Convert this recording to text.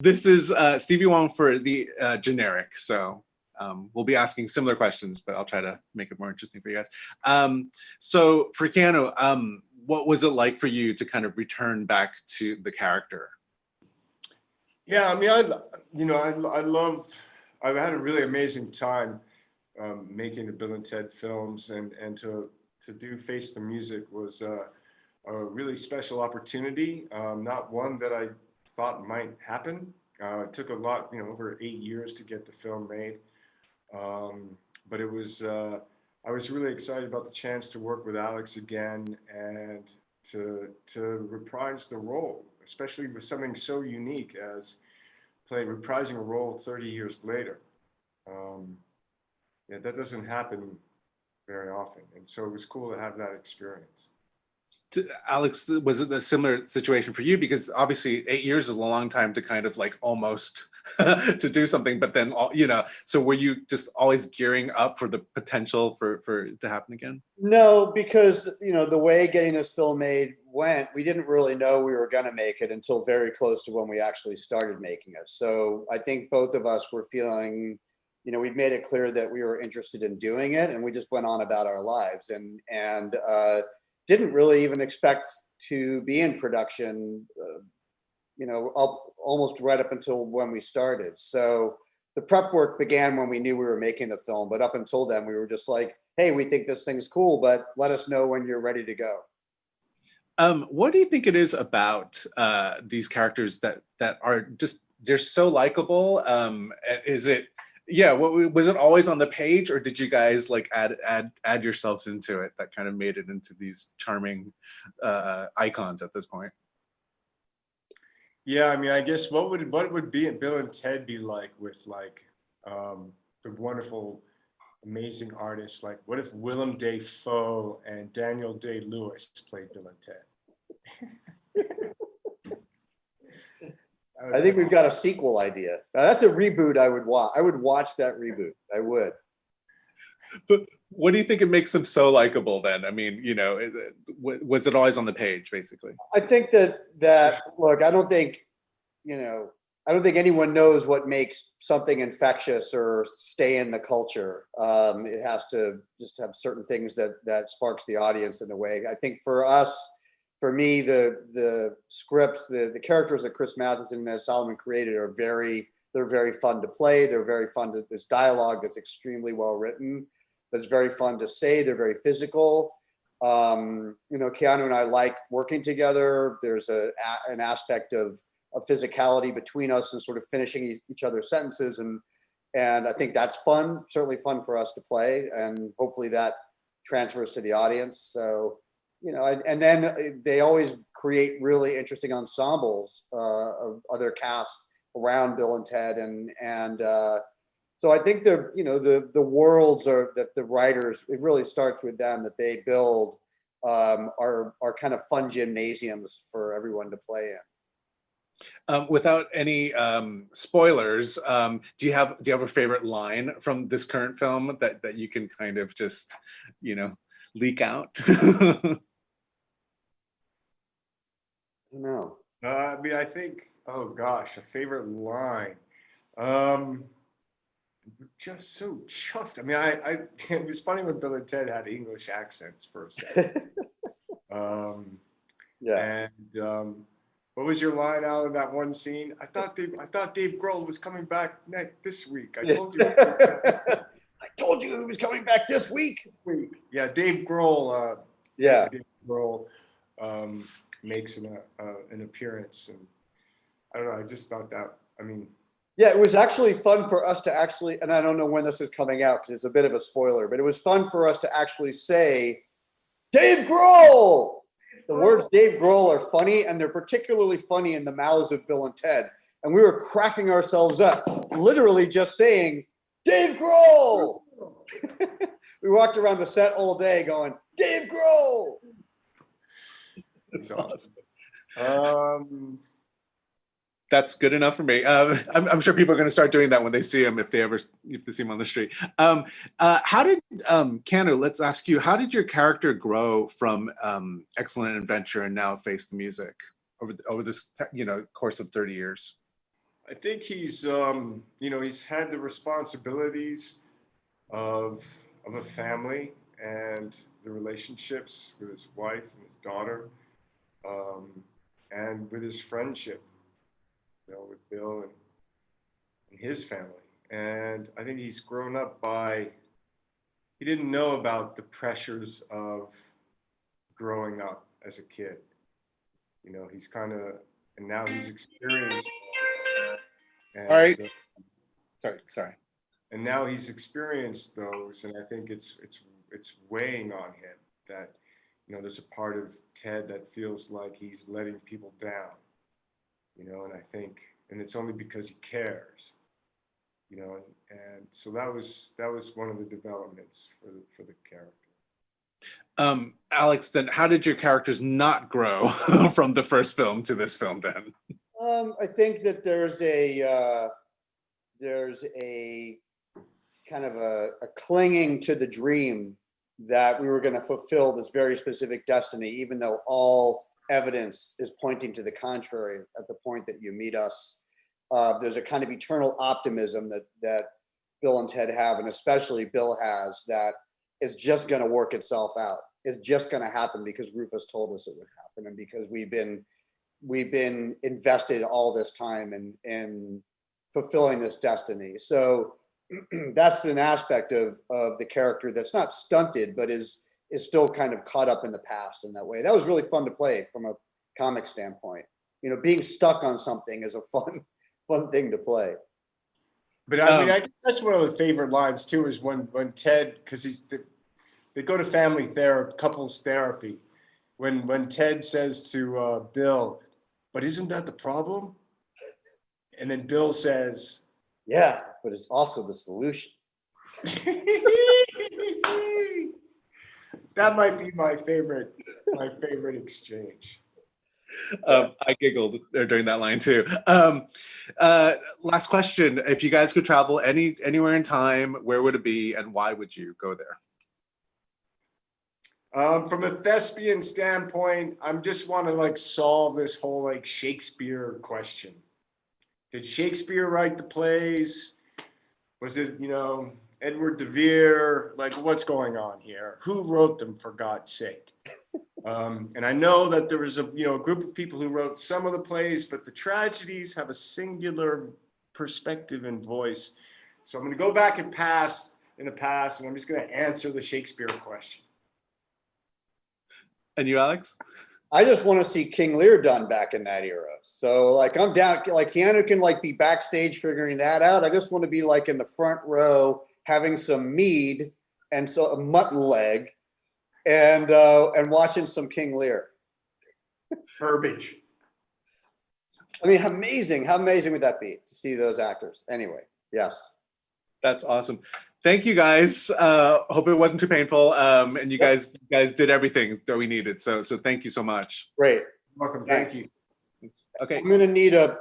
This is Stevie Wong for the generic. So we'll be asking similar questions, but I'll try to make it more interesting for you guys. So for Keanu, what was it like for you to kind of return back to the character? Yeah, I mean, I love. I've had a really amazing time making the Bill and Ted films, and to do Face the Music was a really special opportunity. Not one that I thought might happen. It took a lot, over 8 years to get the film made. But it was. I was really excited about the chance to work with Alex again and to reprise the role, especially with something so unique as reprising a role 30 years later. Yeah, that doesn't happen very often, and so it was cool to have that experience. Alex, was it a similar situation for you? Because obviously 8 years is a long time to kind of like almost to do something, but then so were you just always gearing up for the potential for it to happen again? No, because the way getting this film made went, we didn't really know we were going to make it until very close to when we actually started making it. So I think both of us were feeling, we'd made it clear that we were interested in doing it, and we just went on about our lives and didn't really even expect to be in production, almost right up until when we started. So the prep work began when we knew we were making the film, but up until then, we were just like, hey, we think this thing's cool, but let us know when you're ready to go. What do you think it is about these characters that are just, they're so likable? Is it, yeah, was it always on the page, or did you guys like add yourselves into it that kind of made it into these charming icons at this point? Yeah, I mean, I guess what would Bill and Ted be like with the wonderful, amazing artists? Like, what if Willem Dafoe and Daniel Day-Lewis played Bill and Ted? I think we've got a sequel idea. Now, that's a reboot I would watch. I would watch that reboot. I would. But what do you think it makes them so likable then? I mean, was it always on the page, basically? I think that look, I don't think anyone knows what makes something infectious or stay in the culture. It has to just have certain things that sparks the audience in a way. I think for me, the scripts, the characters that Chris Matheson and Ed Solomon created they're very fun to play. They're very fun to, this dialogue that's extremely well written. That's very fun to say. They're very physical. Keanu and I like working together. There's an aspect of physicality between us and sort of finishing each other's sentences. And I think that's fun, certainly fun for us to play. And hopefully that transfers to the audience. So, and then they always create really interesting ensembles of other casts around Bill and Ted. And so I think the worlds that the writers, it really starts with them, that they build are kind of fun gymnasiums for everyone to play in. Without any spoilers, do you have a favorite line from this current film that you can kind of just leak out? No. I mean, I think, oh gosh, a favorite line. Just so chuffed. I mean, it was funny when Bill and Ted had English accents for a second. Yeah. And what was your line out of that one scene? I thought Dave Grohl was coming back this week. I told you. I told you he was coming back this week. Yeah, Dave Grohl. Dave Grohl makes an appearance, and I don't know. I just thought that. I mean. Yeah, it was actually fun for us to actually, and I don't know when this is coming out because it's a bit of a spoiler, but it was fun for us to actually say, Dave Grohl! The words Dave Grohl are funny, and they're particularly funny in the mouths of Bill and Ted. And we were cracking ourselves up, literally just saying, Dave Grohl! We walked around the set all day going, Dave Grohl! That's awesome. That's good enough for me. I'm sure people are going to start doing that when they see him, if they see him on the street. How did Keanu? Let's ask you. How did your character grow from Excellent Adventure and now Face the Music over this course of 30 years? I think he's, you know, he's had the responsibilities of a family and the relationships with his wife and his daughter, um, and with his friendship, you know, with Bill and his family. And I think he's grown up by, he didn't know about the pressures of growing up as a kid. You know, he's kind of, and now he's experienced, All right. and Sorry. and now he's experienced those, and I think it's weighing on him that, you know, there's a part of Ted that feels like he's letting people down, you know, and I think, and it's only because he cares, you know, and so that was one of the developments for the character. Alex, then how did your characters not grow from the first film to this film then? I think that there's a kind of a clinging to the dream that we were going to fulfill this very specific destiny, even though all evidence is pointing to the contrary at the point that you meet us. There's a kind of eternal optimism that Bill and Ted have, and especially Bill has, that is just going to work itself out. It's just going to happen because Rufus told us it would happen, and because we've been invested all this time in fulfilling this destiny. So that's an aspect of the character that's not stunted, but is still kind of caught up in the past in that way. That was really fun to play from a comic standpoint. You know, being stuck on something is a fun thing to play. But I mean, I guess that's one of the favorite lines too, is when Ted, because they go to family therapy, couples therapy, when Ted says to Bill, "But isn't that the problem?" And then Bill says, Yeah, but it's also the solution. that might be my favorite exchange. I giggled during that line too. Last question: if you guys could travel anywhere in time, where would it be, and why would you go there? From a thespian standpoint, I just want to like solve this whole like Shakespeare question. Did Shakespeare write the plays? Was it, you know, Edward de Vere? Like, what's going on here? Who wrote them, for God's sake? And I know that there was a group of people who wrote some of the plays, but the tragedies have a singular perspective and voice. So I'm going to go back in the past, and I'm just going to answer the Shakespeare question. And you, Alex? I just want to see King Lear done back in that era. So like I'm down, like Keanu can like be backstage figuring that out. I just want to be like in the front row having some mead and so a mutton leg and watching some King Lear. Burbage. I mean, how amazing would that be to see those actors? Anyway, yes. That's awesome. Thank you guys. Hope it wasn't too painful. And you guys did everything that we needed. So thank you so much. Great. Welcome. Thank you. Okay. I'm going to need a